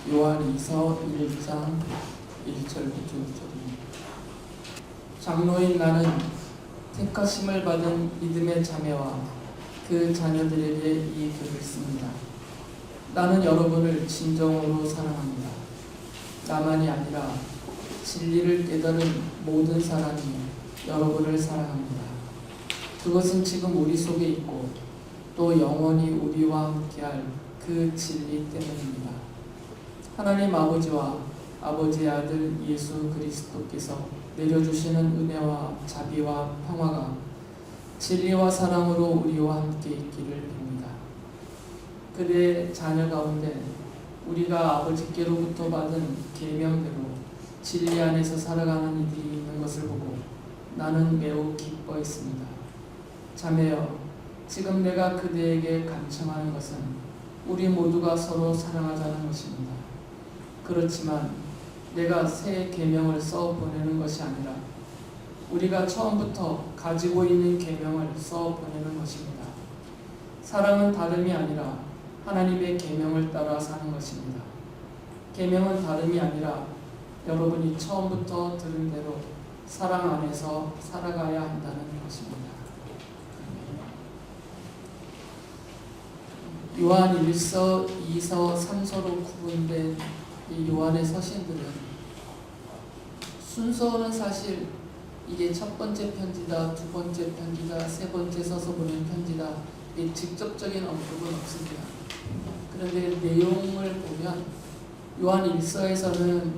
요한이서 1장 1절부터 6절입니다. 장로인 나는 택하심을 받은 믿음의 자매와 그 자녀들에게 이 글을 씁니다. 나는 여러분을 진정으로 사랑합니다. 나만이 아니라 진리를 깨달은 모든 사람이 여러분을 사랑합니다. 그것은 지금 우리 속에 있고 또 영원히 우리와 함께할 그 진리 때문입니다. 하나님 아버지와 아버지의 아들 예수 그리스도께서 내려주시는 은혜와 자비와 평화가 진리와 사랑으로 우리와 함께 있기를 빕니다. 그의 자녀 가운데 우리가 아버지께로부터 받은 계명대로 진리 안에서 살아가는 이들이 있는 것을 보고 나는 매우 기뻐했습니다. 자매여, 지금 내가 그대에게 간청하는 것은 우리 모두가 서로 사랑하자는 것입니다. 그렇지만 내가 새 계명을 써 보내는 것이 아니라 우리가 처음부터 가지고 있는 계명을 써 보내는 것입니다. 사랑은 다름이 아니라 하나님의 계명을 따라 사는 것입니다. 계명은 다름이 아니라 여러분이 처음부터 들은 대로 사랑 안에서 살아가야 한다는 것입니다. 요한 1서, 2서, 3서로 구분된 이 요한의 서신들은 순서는 사실 이게 첫 번째 편지다, 두 번째 편지다, 세 번째 써서 보낸 편지다, 이 직접적인 언급은 없습니다. 그런데 내용을 보면 요한 1서에서는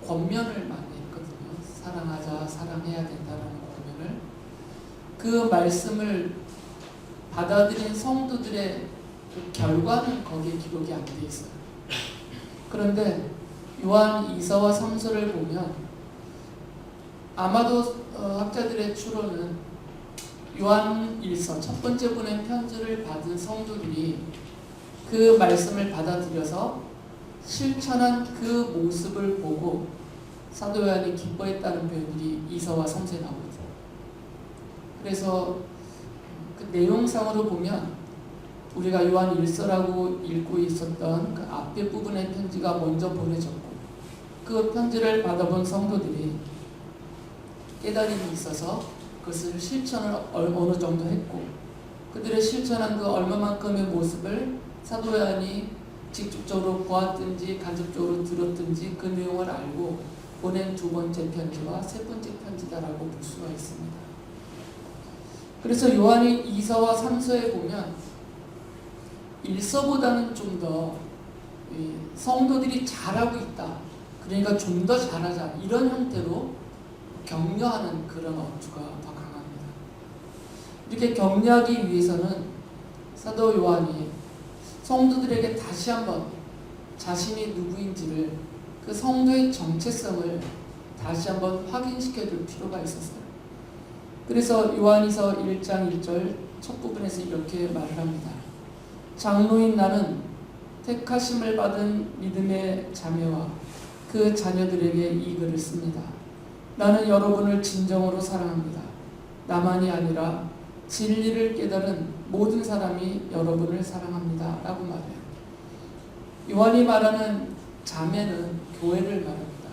권면을 많이 했거든요. 사랑하자, 사랑해야 된다는 권면을. 그 말씀을 받아들인 성도들의 그 결과는 거기에 기록이 안 돼 있어요. 그런데 요한 2서와 3서를 보면 아마도 학자들의 추론은 요한 1서 첫 번째 보낸 편지를 받은 성도들이 그 말씀을 받아들여서 실천한 그 모습을 보고 사도 요한이 기뻐했다는 표현들이 2서와 3서에 나오거든요. 그래서 그 내용상으로 보면 우리가 요한 1서라고 읽고 있었던 그 앞에 부분의 편지가 먼저 보내졌고 그 편지를 받아본 성도들이 깨달음이 있어서 그것을 실천을 어느 정도 했고 그들의 실천한 그 얼마만큼의 모습을 사도 요한이 직접적으로 보았든지 간접적으로 들었든지 그 내용을 알고 보낸 두 번째 편지와 세 번째 편지다라고 볼 수가 있습니다. 그래서 요한이 2서와 3서에 보면 1서보다는 좀 더 성도들이 잘하고 있다. 그러니까 좀 더 잘하자. 이런 형태로 격려하는 그런 어투가 더 강합니다. 이렇게 격려하기 위해서는 사도 요한이 성도들에게 다시 한번 자신이 누구인지를 그 성도의 정체성을 다시 한번 확인시켜 줄 필요가 있었어요. 그래서 요한이서 1장 1절 첫 부분에서 이렇게 말을 합니다. 장로인 나는 택하심을 받은 믿음의 자매와 그 자녀들에게 이 글을 씁니다. 나는 여러분을 진정으로 사랑합니다. 나만이 아니라 진리를 깨달은 모든 사람이 여러분을 사랑합니다. 라고 말해요. 요한이 말하는 자매는 교회를 말합니다.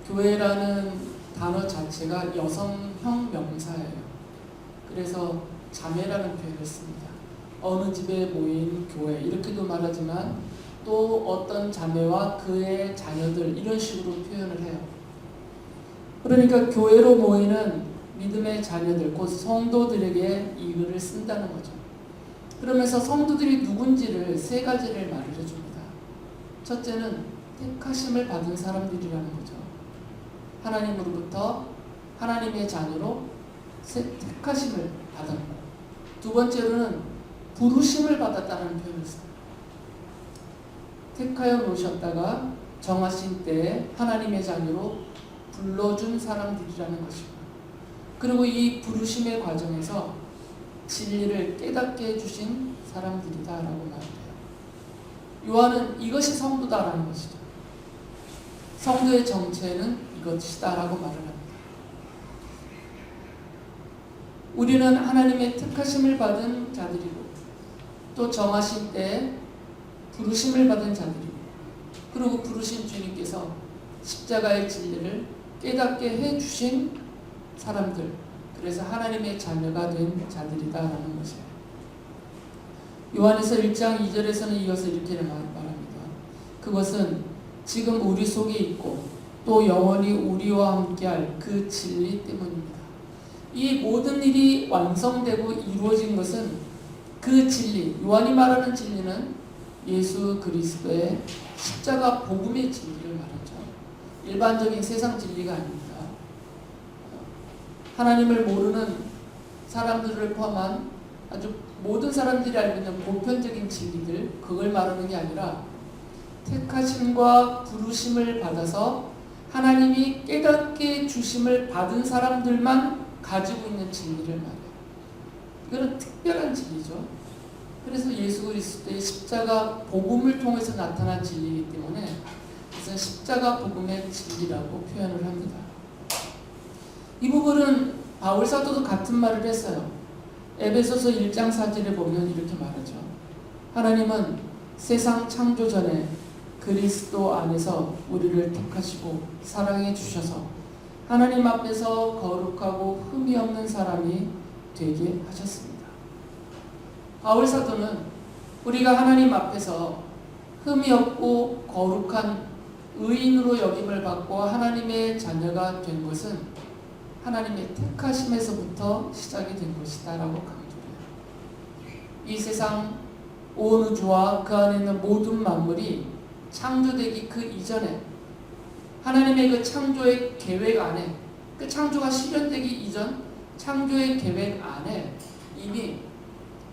교회라는 단어 자체가 여성형 명사예요. 그래서 자매라는 표현을 씁니다. 어느 집에 모인 교회 이렇게도 말하지만 또 어떤 자매와 그의 자녀들 이런 식으로 표현을 해요. 그러니까 교회로 모이는 믿음의 자녀들 곧 성도들에게 이 글을 쓴다는 거죠. 그러면서 성도들이 누군지를 세 가지를 말을 해줍니다. 첫째는 택하심을 받은 사람들이라는 거죠. 하나님으로부터 하나님의 자녀로 택하심을 받았고 두 번째로는 부르심을 받았다는 표현을 써요. 택하여 놓으셨다가 정하신 때에 하나님의 자녀로 불러준 사람들이라는 것입니다. 그리고 이 부르심의 과정에서 진리를 깨닫게 해주신 사람들이다라고 말해요. 요한은 이것이 성도다라는 것이죠. 성도의 정체는 이것이다라고 말을 합니다. 우리는 하나님의 택하심을 받은 자들이고 또 정하신 때에 부르심을 받은 자들이고, 그리고 부르신 주님께서 십자가의 진리를 깨닫게 해주신 사람들, 그래서 하나님의 자녀가 된 자들이다라는 것이에요. 요한에서 1장 2절에서는 이어서 이렇게 말합니다. 그것은 지금 우리 속에 있고 또 영원히 우리와 함께할 그 진리 때문입니다. 이 모든 일이 완성되고 이루어진 것은 그 진리, 요한이 말하는 진리는 예수 그리스도의 십자가 복음의 진리를 말하죠. 일반적인 세상 진리가 아닙니다. 하나님을 모르는 사람들을 포함한 아주 모든 사람들이 알고 있는 보편적인 진리들, 그걸 말하는 게 아니라 택하심과 부르심을 받아서 하나님이 깨닫게 주심을 받은 사람들만 가지고 있는 진리를 말해요. 이거는 특별한 진리죠. 그래서 예수 그리스도의 십자가 복음을 통해서 나타난 진리이기 때문에 그래서 십자가 복음의 진리라고 표현을 합니다. 이 부분은 바울 사도도 같은 말을 했어요. 에베소서 1장 4절에 보면 이렇게 말하죠. 하나님은 세상 창조 전에 그리스도 안에서 우리를 택하시고 사랑해 주셔서 하나님 앞에서 거룩하고 흠이 없는 사람이 되게 하셨습니다. 바울 사도는 우리가 하나님 앞에서 흠이 없고 거룩한 의인으로 여김을 받고 하나님의 자녀가 된 것은 하나님의 택하심에서부터 시작이 된 것이다 라고 강조해요. 이 세상 온 우주와 그 안에 있는 모든 만물이 창조되기 그 이전에 하나님의 그 창조의 계획 안에, 그 창조가 실현되기 이전 창조의 계획 안에 이미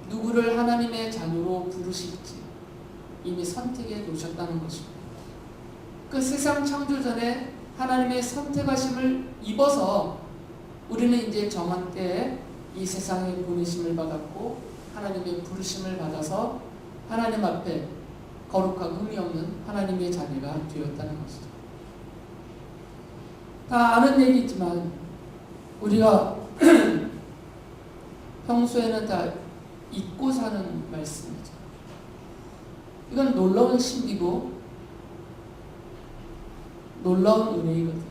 누구를 하나님의 자녀로 부르실지 이미 선택해 놓으셨다는 것입니다. 그 세상 창조 전에 하나님의 선택하심을 입어서 우리는 이제 정한 때에 이 세상에 보내심을 받았고 하나님의 부르심을 받아서 하나님 앞에 거룩하고 흠이 없는 하나님의 자녀가 되었다는 것이죠. 다 아는 얘기지만 우리가 평소에는 다 잊고 사는 말씀이죠. 이건 놀라운 신비고 놀라운 은혜이거든요.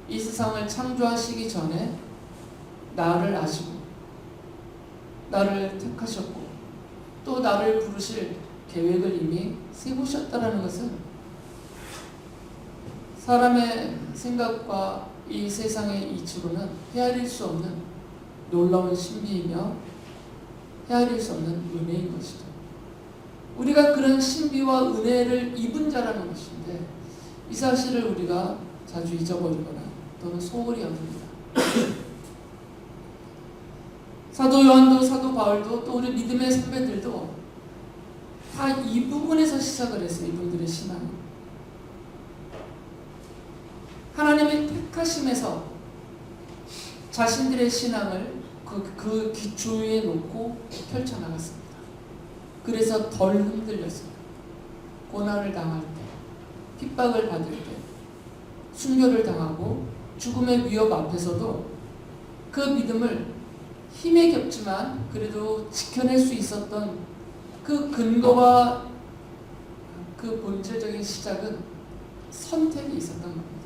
이 세상을 창조하시기 전에 나를 아시고 나를 택하셨고 또 나를 부르실 계획을 이미 세우셨다는 것은 사람의 생각과 이 세상의 이치로는 헤아릴 수 없는 놀라운 신비이며 헤아릴 수 없는 은혜인 것이죠. 우리가 그런 신비와 은혜를 입은 자라는 것인데 이 사실을 우리가 자주 잊어버리거나 또는 소홀히 여깁니다. 사도 요한도 사도 바울도 또 우리 믿음의 선배들도 다 이 부분에서 시작을 했어요. 이분들의 신앙이 하나님의 택하심에서 자신들의 신앙을 그 기초에 놓고 펼쳐나갔습니다. 그래서 덜 흔들렸어요. 고난을 당할 때, 핍박을 받을 때, 순교를 당하고 죽음의 위협 앞에서도 그 믿음을 힘에 겹지만 그래도 지켜낼 수 있었던 그 근거와 그 본질적인 시작은 선택이 있었던 겁니다.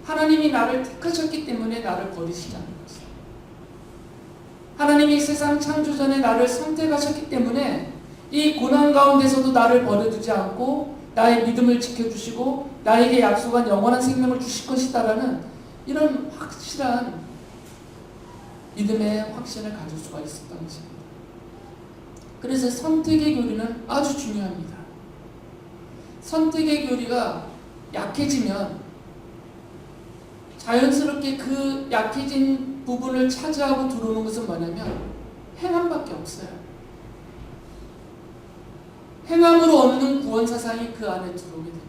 하나님이 나를 택하셨기 때문에 나를 버리시지 않는 것이에요. 하나님이 세상 창조 전에 나를 선택하셨기 때문에 이 고난 가운데서도 나를 버려두지 않고 나의 믿음을 지켜주시고 나에게 약속한 영원한 생명을 주실 것이다라는 이런 확실한 믿음의 확신을 가질 수가 있었던 것입니다. 그래서 선택의 교리는 아주 중요합니다. 선택의 교리가 약해지면 자연스럽게 그 약해진 부분을 차지하고 들어오는 것은 뭐냐면 행함밖에 없어요. 행함으로 얻는 구원 사상이 그 안에 들어오게 됩니다.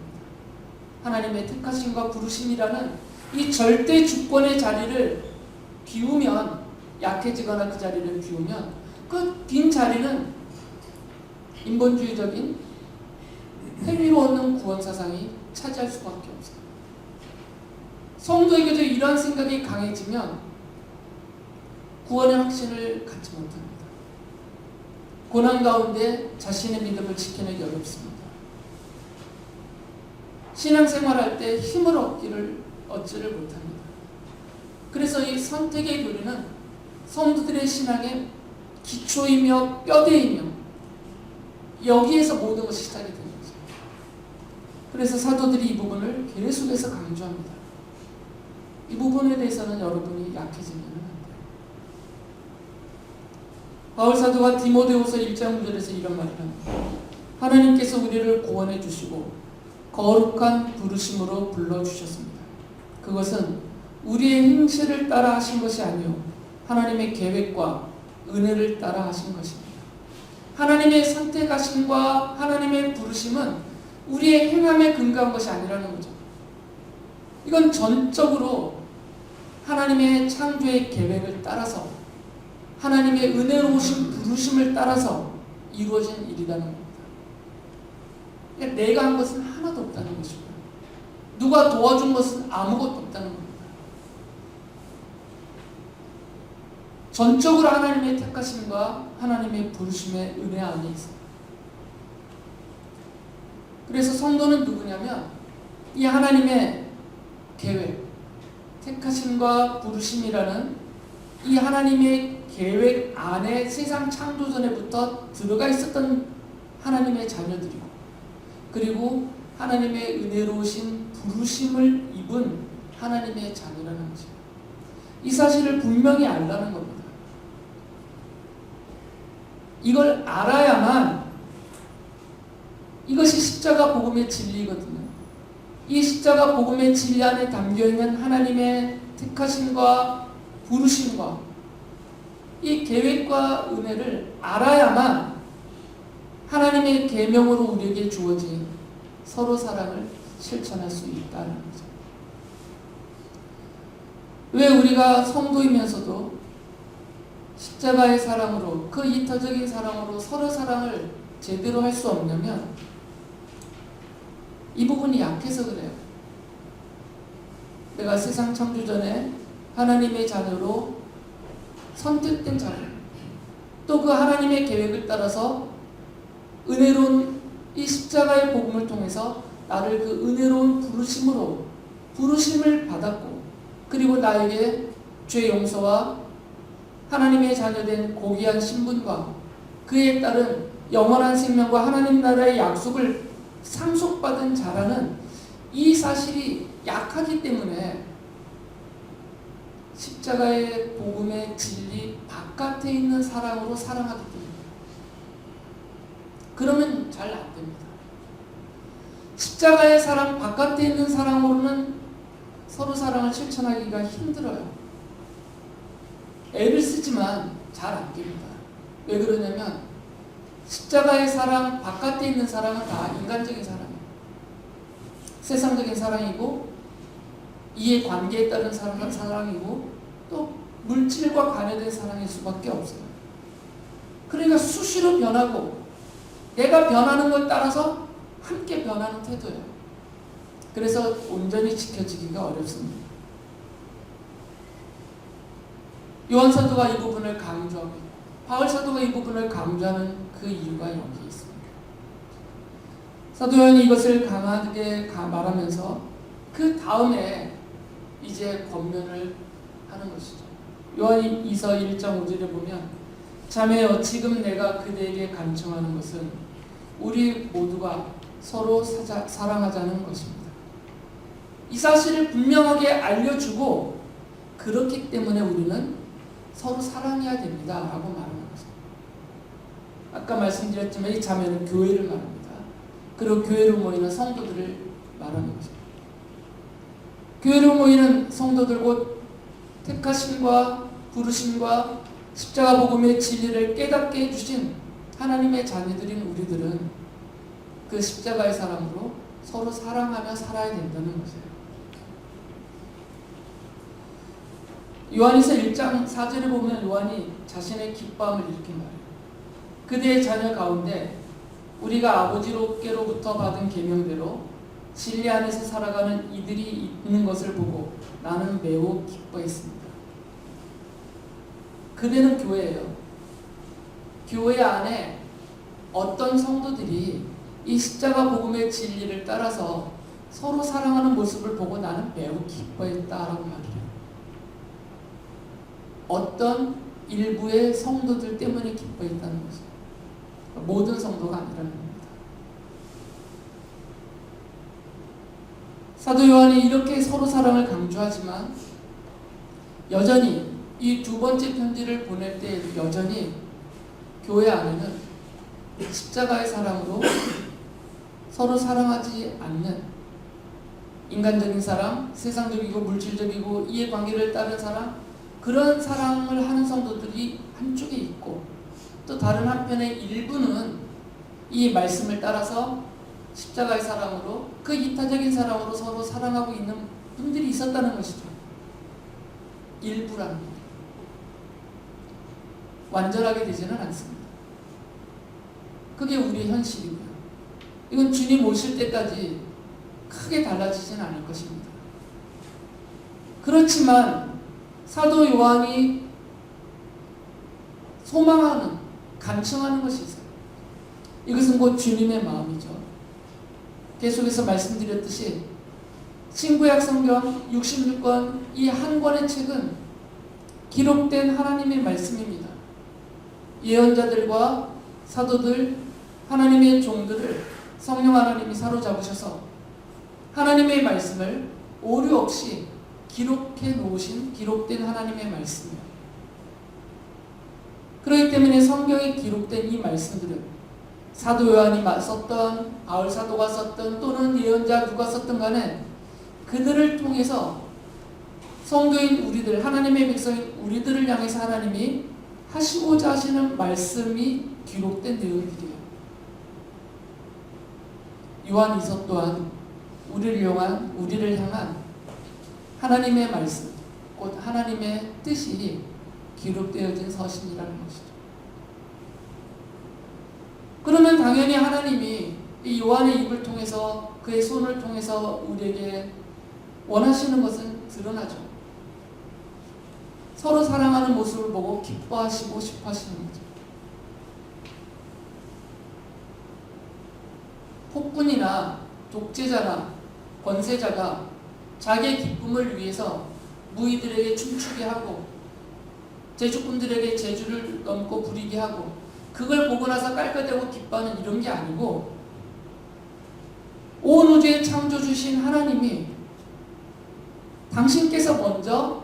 하나님의 택하심과 부르심이라는 이 절대 주권의 자리를 비우면, 약해지거나 그 자리를 비우면 그 빈 자리는 인본주의적인 행위로 얻는 구원 사상이 차지할 수밖에 없어요. 성도에게도 이러한 생각이 강해지면 구원의 확신을 갖지 못합니다. 고난 가운데 자신의 믿음을 지켜내기 어렵습니다. 신앙생활할 때 힘을 얻지를 못합니다. 그래서 이 선택의 교리는 성도들의 신앙의 기초이며 뼈대이며 여기에서 모든 것이 시작이 되는 거죠. 그래서 사도들이 이 부분을 계속해서 강조합니다. 이 부분에 대해서는 여러분이 약해지면 안 돼요. 바울 사도가 디모데후서 1장 9절에서 이런 말을 합니다. 하나님께서 우리를 구원해 주시고 거룩한 부르심으로 불러주셨습니다. 그것은 우리의 행실을 따라 하신 것이 아니요 하나님의 계획과 은혜를 따라 하신 것입니다. 하나님의 선택하심과 하나님의 부르심은 우리의 행함에 근거한 것이 아니라는 거죠. 이건 전적으로 하나님의 창조의 계획을 따라서 하나님의 은혜로우신 부르심을 따라서 이루어진 일이라는 겁니다. 그러니까 내가 한 것은 하나도 없다는 것이고요. 누가 도와준 것은 아무것도 없다는 겁니다. 전적으로 하나님의 택하심과 하나님의 부르심의 은혜 안에 있습니다. 그래서 성도는 누구냐면 이 하나님의 계획, 택하심과 부르심이라는 이 하나님의 계획 안에 세상 창조 전에부터 들어가 있었던 하나님의 자녀들이고, 그리고 하나님의 은혜로우신 부르심을 입은 하나님의 자녀라는 거죠. 이 사실을 분명히 알라는 겁니다. 이걸 알아야만 이것이 십자가 복음의 진리거든요. 이 십자가 복음의 진리 안에 담겨있는 하나님의 택하심과 부르심과 이 계획과 은혜를 알아야만 하나님의 계명으로 우리에게 주어진 서로 사랑을 실천할 수 있다는 거죠. 왜 우리가 성도이면서도 십자가의 사랑으로, 그 이타적인 사랑으로 서로 사랑을 제대로 할 수 없냐면 이 부분이 약해서 그래요. 내가 세상 창조 전에 하나님의 자녀로 선택된 자녀, 또 그 하나님의 계획을 따라서 은혜로운 이 십자가의 복음을 통해서 나를 그 은혜로운 부르심으로 부르심을 받았고, 그리고 나에게 죄 용서와 하나님의 자녀된 고귀한 신분과 그에 따른 영원한 생명과 하나님 나라의 약속을 상속받은 자라는 이 사실이 약하기 때문에 십자가의 복음의 진리 바깥에 있는 사랑으로 사랑하기 때문에 그러면 잘 안 됩니다. 십자가의 사랑 바깥에 있는 사랑으로는 서로 사랑을 실천하기가 힘들어요. 애를 쓰지만 잘 안 됩니다. 왜 그러냐면 십자가의 사랑 바깥에 있는 사랑은 다 인간적인 사랑이에요. 세상적인 사랑이고 이해 관계에 따른 사랑이고 또 물질과 관여된 사랑일 수밖에 없어요. 그러니까 수시로 변하고 내가 변하는 걸 따라서 함께 변하는 태도예요. 그래서 온전히 지켜지기가 어렵습니다. 요한 사도가 이 부분을 강조하고 바울 사도가 이 부분을 강조하는 그 이유가 여기 있습니다. 사도 요한이 이것을 강하게 말하면서 그 다음에 이제 권면을 하는 것이죠. 요한 2서 1장 5절에 보면 자매여 지금 내가 그대에게 간청하는 것은 우리 모두가 서로 사랑하자는 것입니다. 이 사실을 분명하게 알려주고 그렇기 때문에 우리는 서로 사랑해야 됩니다 라고 말하는 거죠. 아까 말씀드렸지만 이 자매는 교회를 말합니다. 그리고 교회로 모이는 성도들을 말하는 거죠. 교회로 모이는 성도들 곧 택하심과 부르심과 십자가 복음의 진리를 깨닫게 해주신 하나님의 자녀들인 우리들은 그 십자가의 사랑으로 서로 사랑하며 살아야 된다는 것이에요. 요한일서 1장 4절에 보면 요한이 자신의 기뻐함을 이렇게 말해요. 그대의 자녀 가운데 우리가 아버지로께로부터 받은 계명대로 진리 안에서 살아가는 이들이 있는 것을 보고 나는 매우 기뻐했습니다. 그대는 교회예요. 교회 안에 어떤 성도들이 이 십자가 복음의 진리를 따라서 서로 사랑하는 모습을 보고 나는 매우 기뻐했다라고 말해요. 어떤 일부의 성도들 때문에 기뻐했다는 거죠. 모든 성도가 아니라는 겁니다. 사도 요한이 이렇게 서로 사랑을 강조하지만 여전히 이 두 번째 편지를 보낼 때 여전히 교회 안에는 십자가의 사랑으로 서로 사랑하지 않는 인간적인 사랑, 세상적이고 물질적이고 이해관계를 따른 사랑, 그런 사랑을 하는 성도들이 한쪽에 있고 또 다른 한편의 일부는 이 말씀을 따라서 십자가의 사랑으로 그 이타적인 사랑으로 서로 사랑하고 있는 분들이 있었다는 것이죠. 일부라는 거예요. 완전하게 되지는 않습니다. 그게 우리의 현실이고요. 이건 주님 오실 때까지 크게 달라지지는 않을 것입니다. 그렇지만 사도 요한이 소망하는, 간청하는 것이 있어요. 이것은 곧 주님의 마음이죠. 계속해서 말씀드렸듯이 신구약 성경 66권 이 한 권의 책은 기록된 하나님의 말씀입니다. 예언자들과 사도들, 하나님의 종들을 성령 하나님이 사로잡으셔서 하나님의 말씀을 오류 없이 기록해 놓으신 기록된 하나님의 말씀이에요. 그렇기 때문에 성경에 기록된 이 말씀들은 사도 요한이 썼던, 바울 사도가 썼던, 또는 예언자 누가 썼던 간에 그들을 통해서 성도인 우리들, 하나님의 백성인 우리들을 향해서 하나님이 하시고자 하시는 말씀이 기록된 내용들이에요. 요한 이서 또한 우리를 향한 하나님의 말씀, 곧 하나님의 뜻이 기록되어진 서신이라는 것이죠. 그러면 당연히 하나님이 이 요한의 입을 통해서, 그의 손을 통해서 우리에게 원하시는 것은 드러나죠. 서로 사랑하는 모습을 보고 기뻐하시고 싶어 하시는 거죠. 폭군이나 독재자나 권세자가 자기의 기쁨을 위해서 무의들에게 춤추게 하고 제주꾼들에게 제주를 넘고 부리게 하고 그걸 보고 나서 깔깔대고 기뻐하는 이런 게 아니고, 온 우주의 창조주신 하나님이 당신께서 먼저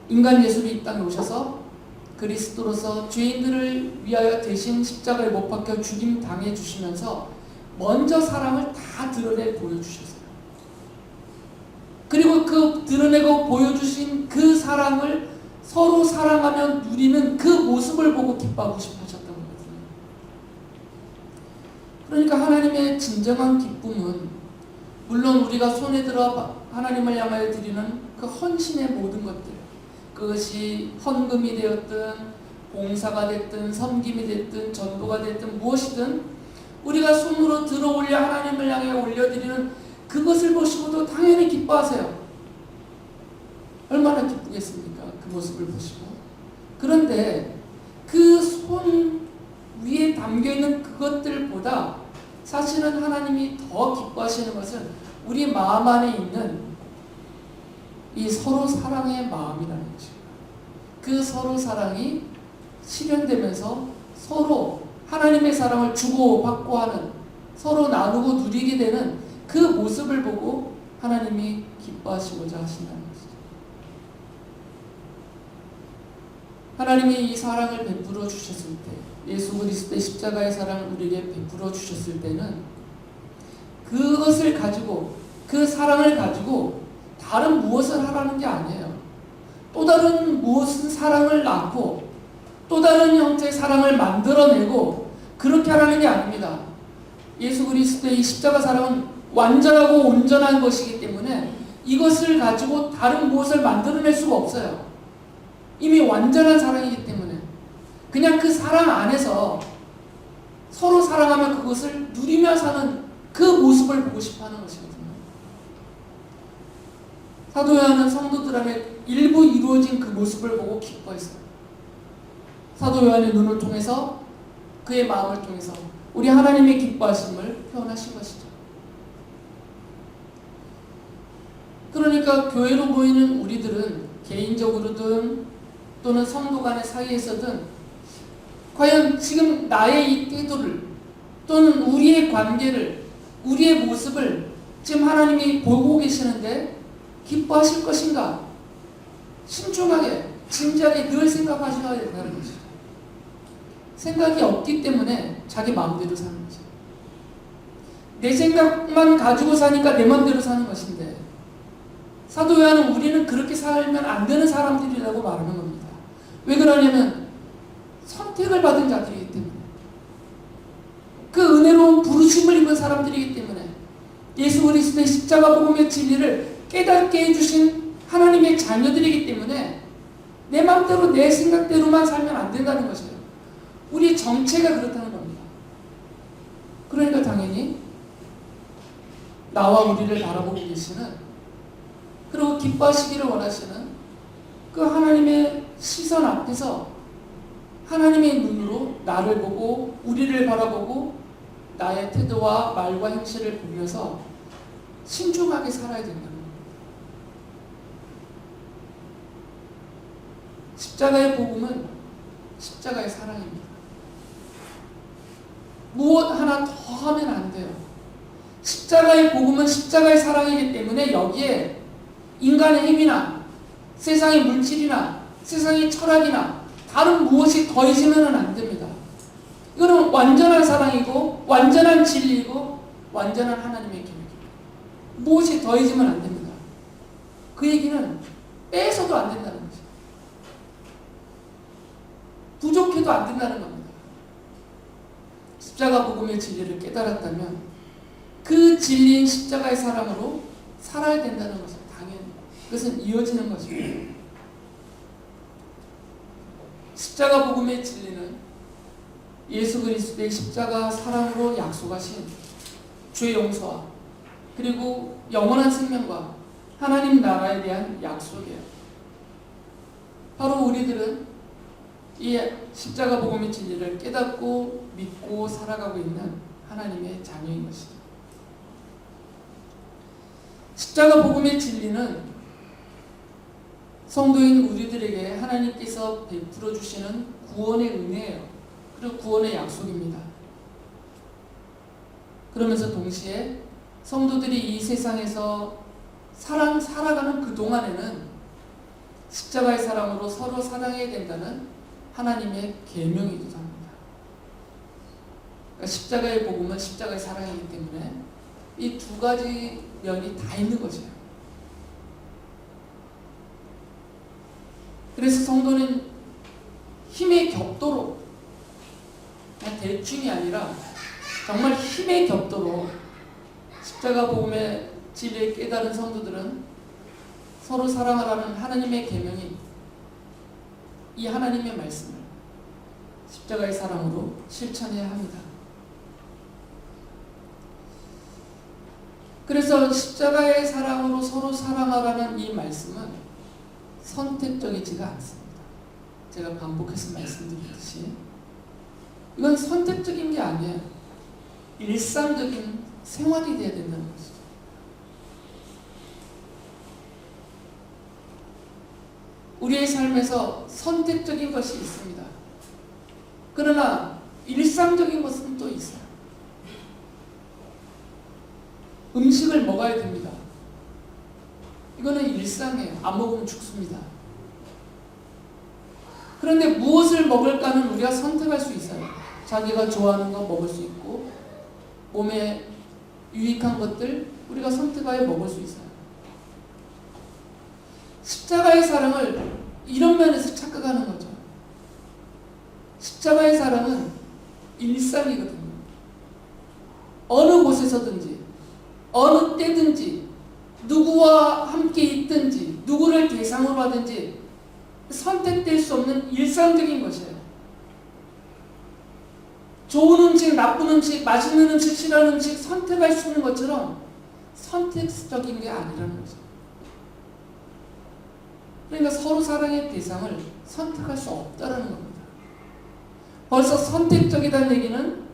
인간 예수를 이 땅에 오셔서 그리스도로서 죄인들을 위하여 대신 십자가에 못 박혀 죽임 당해 주시면서 먼저 사랑을 다 드러내 보여주셨어요. 그리고 그 드러내고 보여주신 그 사랑을 서로 사랑하며 누리는 그 모습을 보고 기뻐하고 싶어 하셨던 거거든요. 그러니까 하나님의 진정한 기쁨은 물론 우리가 손에 들어 하나님을 향하여 드리는 그 헌신의 모든 것들, 그것이 헌금이 되었든 봉사가 됐든 섬김이 됐든 전도가 됐든 무엇이든 우리가 손으로 들어 올려 하나님을 향해 올려드리는 그것을 보시고도 당연히 기뻐하세요. 얼마나 기쁘겠습니까? 그 모습을 보시고. 그런데 그 손 위에 담겨있는 그것들보다 사실은 하나님이 더 기뻐하시는 것은 우리 마음 안에 있는 이 서로 사랑의 마음이라는 것입니다. 그 서로 사랑이 실현되면서 서로 하나님의 사랑을 주고받고 하는, 서로 나누고 누리게 되는 그 모습을 보고 하나님이 기뻐하시고자 하신다는 것이죠. 하나님이 이 사랑을 베풀어 주셨을 때, 예수 그리스도의 십자가의 사랑을 우리에게 베풀어 주셨을 때는 그것을 가지고, 그 사랑을 가지고 다른 무엇을 하라는 게 아니에요. 또 다른 무엇은 사랑을 낳고 또 다른 형태의 사랑을 만들어내고 그렇게 하라는 게 아닙니다. 예수 그리스도의 이 십자가 사랑은 완전하고 온전한 것이기 때문에 이것을 가지고 다른 무엇을 만들어낼 수가 없어요. 이미 완전한 사랑이기 때문에 그냥 그 사랑 안에서 서로 사랑하며 그것을 누리며 사는 그 모습을 보고 싶어하는 것이거든요. 사도 요한은 성도들 안에 일부 이루어진 그 모습을 보고 기뻐했어요. 사도 요한의 눈을 통해서 그의 마음을 통해서 우리 하나님의 기뻐하심을 표현하신 것이죠. 그러니까 교회로 모이는 우리들은 개인적으로든 또는 성도 간의 사이에서든 과연 지금 나의 이 태도를 또는 우리의 관계를, 우리의 모습을 지금 하나님이 보고 계시는데 기뻐하실 것인가? 신중하게, 진지하게 늘 생각하셔야 된다는 것이죠. 생각이 없기 때문에 자기 마음대로 사는 거죠. 내 생각만 가지고 사니까 내 마음대로 사는 것인데, 사도 요한은 우리는 그렇게 살면 안 되는 사람들이라고 말하는 겁니다. 왜 그러냐면 선택을 받은 자들이기 때문에, 그 은혜로운 부르심을 입은 사람들이기 때문에, 예수 그리스도의 십자가 복음의 진리를 깨닫게 해주신 하나님의 자녀들이기 때문에 내 마음대로 내 생각대로만 살면 안 된다는 것이에요. 우리 정체가 그렇다는 겁니다. 그러니까 당연히 나와 우리를 바라보고 계시는, 그리고 기뻐하시기를 원하시는 그 하나님의 시선 앞에서 하나님의 눈으로 나를 보고 우리를 바라보고 나의 태도와 말과 행실을 보면서 신중하게 살아야 된다는 겁니다. 십자가의 복음은 십자가의 사랑입니다. 무엇 하나 더 하면 안 돼요. 십자가의 복음은 십자가의 사랑이기 때문에 여기에 인간의 힘이나 세상의 물질이나 세상의 철학이나 다른 무엇이 더해지면 안 됩니다. 이거는 완전한 사랑이고 완전한 진리이고 완전한 하나님의 계획입니다. 무엇이 더해지면 안 됩니다. 그 얘기는 빼서도 안 된다는 거죠. 부족해도 안 된다는 겁니다. 십자가 복음의 진리를 깨달았다면 그 진리인 십자가의 사랑으로 살아야 된다는 것은 당연히 그것은 이어지는 것입니다. 십자가 복음의 진리는 예수 그리스도의 십자가 사랑으로 약속하신 죄 용서와 그리고 영원한 생명과 하나님 나라에 대한 약속이에요. 바로 우리들은 이 십자가 복음의 진리를 깨닫고 믿고 살아가고 있는 하나님의 자녀인 것이죠. 십자가 복음의 진리는 성도인 우리들에게 하나님께서 베풀어 주시는 구원의 은혜예요. 그리고 구원의 약속입니다. 그러면서 동시에 성도들이 이 세상에서 살아가는 그 동안에는 십자가의 사랑으로 서로 사랑해야 된다는 하나님의 계명이기도 합니다. 그러니까 십자가의 복음은 십자가의 사랑이기 때문에 이 두 가지 면이 다 있는 것이에요. 그래서 성도는 힘의 격도로, 그냥 대충이 아니라 정말 힘의 격도로 십자가 복음의 진리를 깨달은 성도들은 서로 사랑하라는 하나님의 계명인 이 하나님의 말씀을 십자가의 사랑으로 실천해야 합니다. 그래서 십자가의 사랑으로 서로 사랑하라는 이 말씀은 선택적이지가 않습니다. 제가 반복해서 말씀드렸듯이 이건 선택적인 게 아니에요. 일상적인 생활이 돼야 된다는 것이죠. 우리의 삶에서 선택적인 것이 있습니다. 그러나 일상적인 것은 또 있어요. 음식을 먹어야 됩니다. 이거는 일상이에요. 안 먹으면 죽습니다. 그런데 무엇을 먹을까는 우리가 선택할 수 있어요. 자기가 좋아하는 거 먹을 수 있고 몸에 유익한 것들 우리가 선택하여 먹을 수 있어요. 십자가의 사랑을 이런 면에서 착각하는 거죠. 십자가의 사랑은 일상이거든요. 어느 곳에서든지 어느 때든지 누구와 함께 있든지 누구를 대상으로 하든지 선택될 수 없는 일상적인 것이에요. 좋은 음식, 나쁜 음식, 맛있는 음식, 싫어하는 음식 선택할 수 있는 것처럼 선택적인 게 아니라는 거죠. 그러니까 서로 사랑의 대상을 선택할 수 없다는 겁니다. 벌써 선택적이라는 얘기는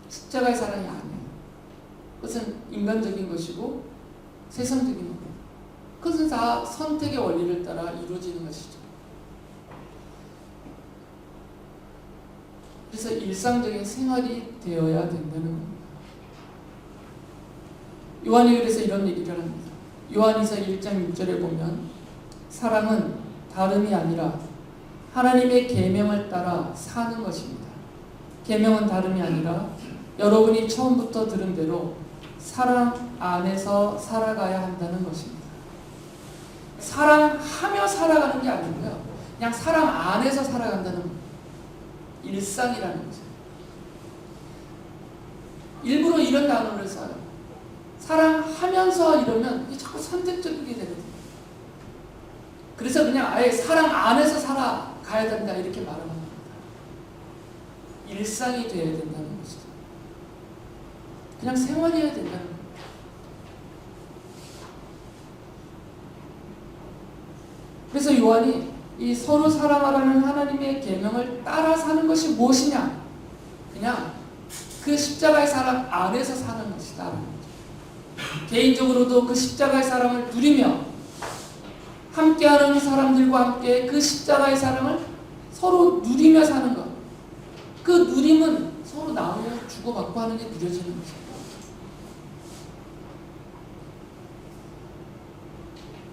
십자가의 사랑이 아니에요. 그것은 인간적인 것이고 세상적인 겁니다. 그것은 다 선택의 원리를 따라 이루어지는 것이죠. 그래서 일상적인 생활이 되어야 된다는 겁니다. 요한이 그래서 이런 얘기를 합니다. 요한이서 1장 6절에 보면 사랑은 다름이 아니라 하나님의 계명을 따라 사는 것입니다. 계명은 다름이 아니라 여러분이 처음부터 들은 대로 사랑 안에서 살아가야 한다는 것입니다. 사랑하며 살아가는 게 아니고요. 그냥 사랑 안에서 살아간다는 일상이라는 거죠. 일부러 이런 단어를 써요. 사랑하면서 이러면 이게 자꾸 선택적이게 되거든요. 그래서 그냥 아예 사랑 안에서 살아가야 된다 이렇게 말하는 겁니다. 일상이 되어야 된다는 것이죠. 그냥 생활이어야 된다는 겁니다. 그래서 요한이 이 서로 사랑하라는 하나님의 계명을 따라 사는 것이 무엇이냐? 그냥 그 십자가의 사랑 안에서 사는 것이다. 개인적으로도 그 십자가의 사랑을 누리며 함께하는 사람들과 함께 그 십자가의 사랑을 서로 누리며 사는 것. 그 누림은 서로 나누고 주고받고 하는 게 누려지는 거죠.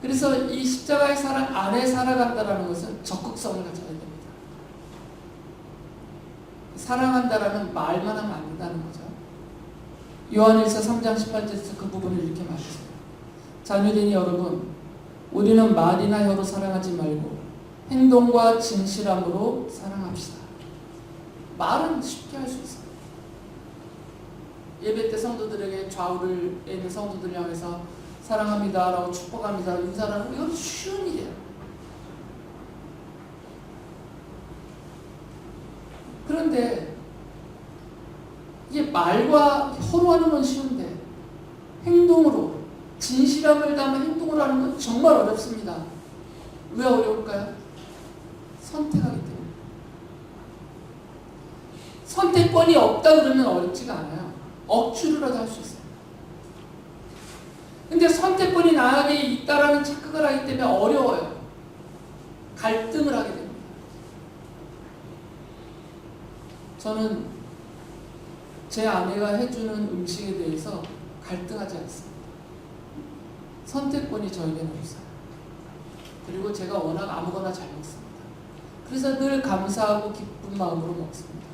그래서 이 십자가의 사랑 안에 살아간다는 것은 적극성을 가져야 됩니다. 사랑한다라는 말만 하면 안 된다는 거죠. 요한일서 3장 18절에서 그 부분을 이렇게 말했어요. 자녀되니 여러분, 우리는 말이나 혀로 사랑하지 말고 행동과 진실함으로 사랑합시다. 말은 쉽게 할 수 있어요. 예배 때 성도들에게 좌우를 있는 성도들 향해서 사랑합니다 라고 축복합니다 인사라는 거 이건 쉬운 일이에요. 그런데 이게 말과 혀로 하는 건 쉬운데 행동으로 진실함을 담은 행동을 하는 건 정말 어렵습니다. 왜 어려울까요? 선택하기 때문에. 선택권이 없다 그러면 어렵지가 않아요. 억지로라도 할 수 있어요. 근데 선택권이 나에게 있다라는 착각을 하기 때문에 어려워요. 갈등을 하게 됩니다. 저는 제 아내가 해주는 음식에 대해서 갈등하지 않습니다. 선택권이 저에게는 없어요. 그리고 제가 워낙 아무거나 잘 먹습니다. 그래서 늘 감사하고 기쁜 마음으로 먹습니다.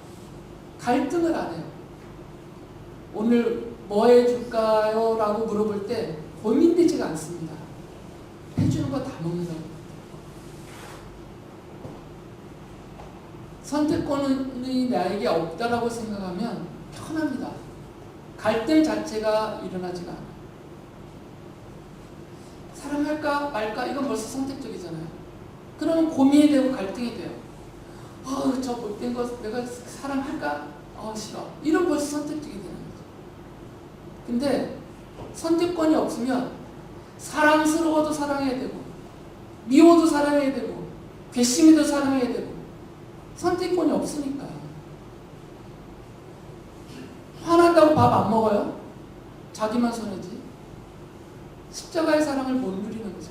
갈등을 안 해요. 오늘 뭐 해줄까요? 라고 물어볼 때 고민되지가 않습니다. 해주는 거 다 먹는다고. 선택권이 나에게 없다라고 생각하면 편합니다. 갈등 자체가 일어나지가 않아요. 사랑할까 말까 이건 벌써 선택적이잖아요. 그러면 고민이 되고 갈등이 돼요. 저 못된 거 내가 사랑할까? 싫어. 이런 벌써 선택적이 되는 거죠. 근데 선택권이 없으면 사랑스러워도 사랑해야 되고 미워도 사랑해야 되고 괘씸해도 사랑해야 되고 선택권이 없으니까. 화난다고 밥 안 먹어요? 자기만 손해지. 십자가의 사랑을 못 누리는 거죠.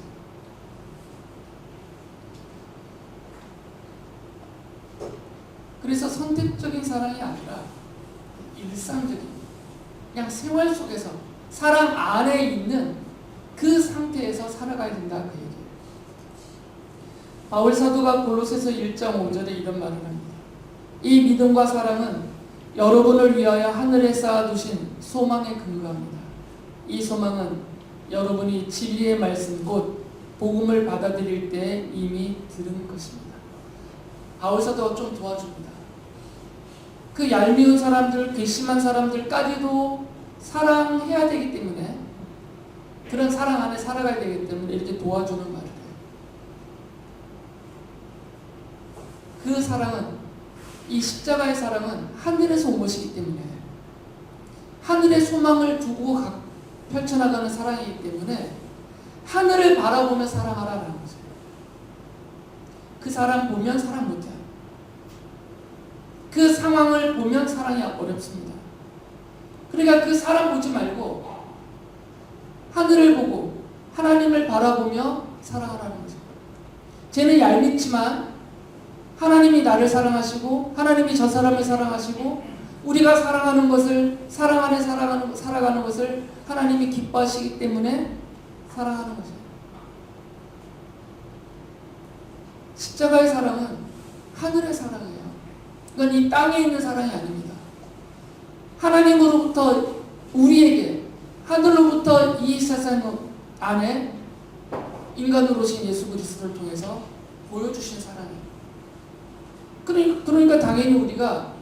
그래서 선택적인 사랑이 아니라 일상적인 그냥 생활 속에서 사랑 안에 있는 그 상태에서 살아가야 된다 그 얘기예요. 바울 사도가 골로새서 1장 5절에 이런 말을 합니다. 이 믿음과 사랑은 여러분을 위하여 하늘에 쌓아두신 소망에 근거합니다. 이 소망은 여러분이 진리의 말씀 곧 복음을 받아들일 때 이미 들은 것입니다. 바울 사도가 좀 도와줍니다. 그 얄미운 사람들, 괘씸한 사람들까지도 사랑해야 되기 때문에 그런 사랑 안에 살아가야 되기 때문에 이렇게 도와주는 말을 해요. 그 사랑은 이 십자가의 사랑은 하늘에서 온 것이기 때문에 하늘의 소망을 두고 펼쳐나가는 사랑이기 때문에 하늘을 바라보며 사랑하라는 거죠. 그 사랑 보면 사랑 못해요. 그 상황을 보면 사랑이 어렵습니다. 그러니까 그 사람 보지 말고 하늘을 보고 하나님을 바라보며 사랑하라는 거죠. 쟤는 얄밉지만 하나님이 나를 사랑하시고 하나님이 저 사람을 사랑하시고 우리가 사랑하는 것을 사랑 안에 살아가는 것을 하나님이 기뻐하시기 때문에 사랑하는 거죠. 십자가의 사랑은 하늘의 사랑이에요. 이건 이 땅에 있는 사랑이 아닙니다. 하나님으로부터 우리에게 하늘로부터 이 세상 안에 인간으로 오신 예수 그리스도를 통해서 보여주신 사랑이에요. 그러니까 당연히 우리가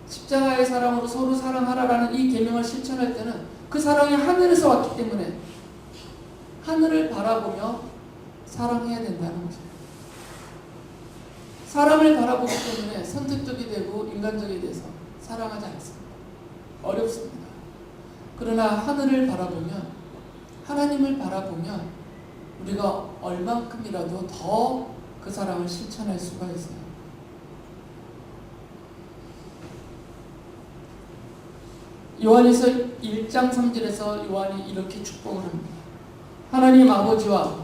십자가의 사랑으로 서로 사랑하라라는 이 계명을 실천할 때는 그 사랑이 하늘에서 왔기 때문에 하늘을 바라보며 사랑해야 된다는 거죠. 사람을 바라보기 때문에 선택적이 되고 인간적이 돼서 사랑하지 않습니다. 어렵습니다. 그러나 하늘을 바라보면 하나님을 바라보면 우리가 얼만큼이라도 더 그 사랑을 실천할 수가 있어요. 요한에서 1장 3절에서 요한이 이렇게 축복을 합니다. 하나님 아버지와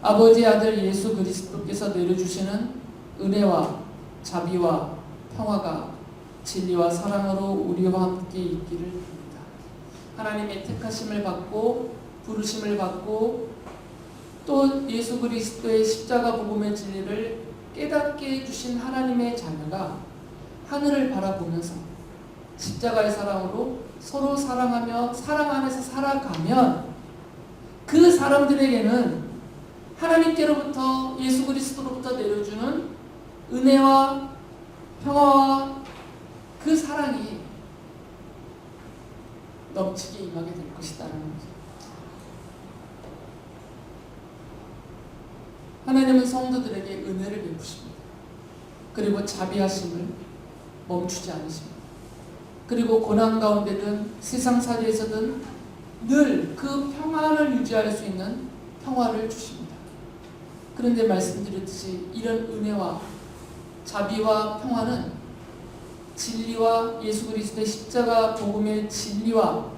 아버지의 아들 예수 그리스도께서 내려주시는 은혜와 자비와 평화가 진리와 사랑으로 우리와 함께 있기를 바랍니다. 하나님의 택하심을 받고 부르심을 받고 또 예수 그리스도의 십자가 복음의 진리를 깨닫게 해주신 하나님의 자녀가 하늘을 바라보면서 십자가의 사랑으로 서로 사랑하며 사랑 안에서 살아가면 그 사람들에게는 하나님께로부터 예수 그리스도로부터 내려주는 은혜와 평화와 그 사랑이 넘치게 임하게 될 것이다라는 거죠. 하나님은 성도들에게 은혜를 베푸십니다. 그리고 자비하심을 멈추지 않으십니다. 그리고 고난 가운데든 세상 사회에서든 늘 그 평안을 유지할 수 있는 평화를 주십니다. 그런데 말씀드렸듯이 이런 은혜와 자비와 평화는 진리와 예수 그리스도의 십자가 복음의 진리와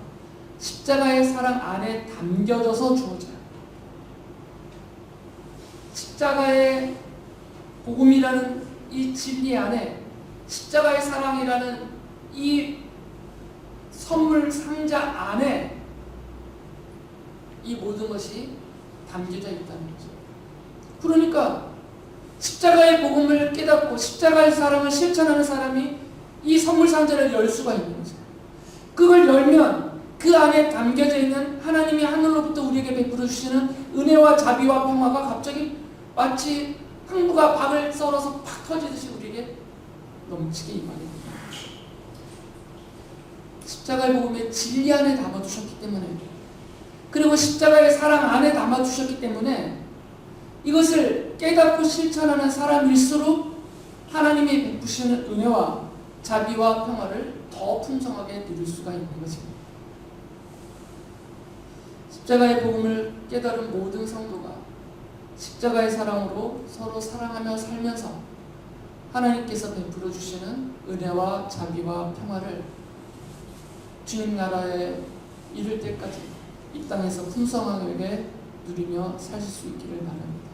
십자가의 사랑 안에 담겨져서 주어져요. 십자가의 복음이라는 이 진리 안에 십자가의 사랑이라는 이 선물 상자 안에 이 모든 것이 담겨져 있다는 거죠. 그러니까 십자가의 복음을 깨닫고 십자가의 사랑을 실천하는 사람이 이 선물 상자를 열 수가 있는 거죠. 그걸 열면 그 안에 담겨져 있는 하나님이 하늘로부터 우리에게 베풀어 주시는 은혜와 자비와 평화가 갑자기 마치 흥부가 밥을 썰어서 팍 터지듯이 우리에게 넘치게 임하게 됩니다. 십자가의 복음의 진리 안에 담아두셨기 때문에 그리고 십자가의 사랑 안에 담아두셨기 때문에 이것을 깨닫고 실천하는 사람일수록 하나님이 베푸시는 은혜와 자비와 평화를 더 풍성하게 누릴 수가 있는 것입니다. 십자가의 복음을 깨달은 모든 성도가 십자가의 사랑으로 서로 사랑하며 살면서 하나님께서 베풀어 주시는 은혜와 자비와 평화를 주님 나라에 이를 때까지 이 땅에서 풍성하게 누리며 사실 수 있기를 바랍니다.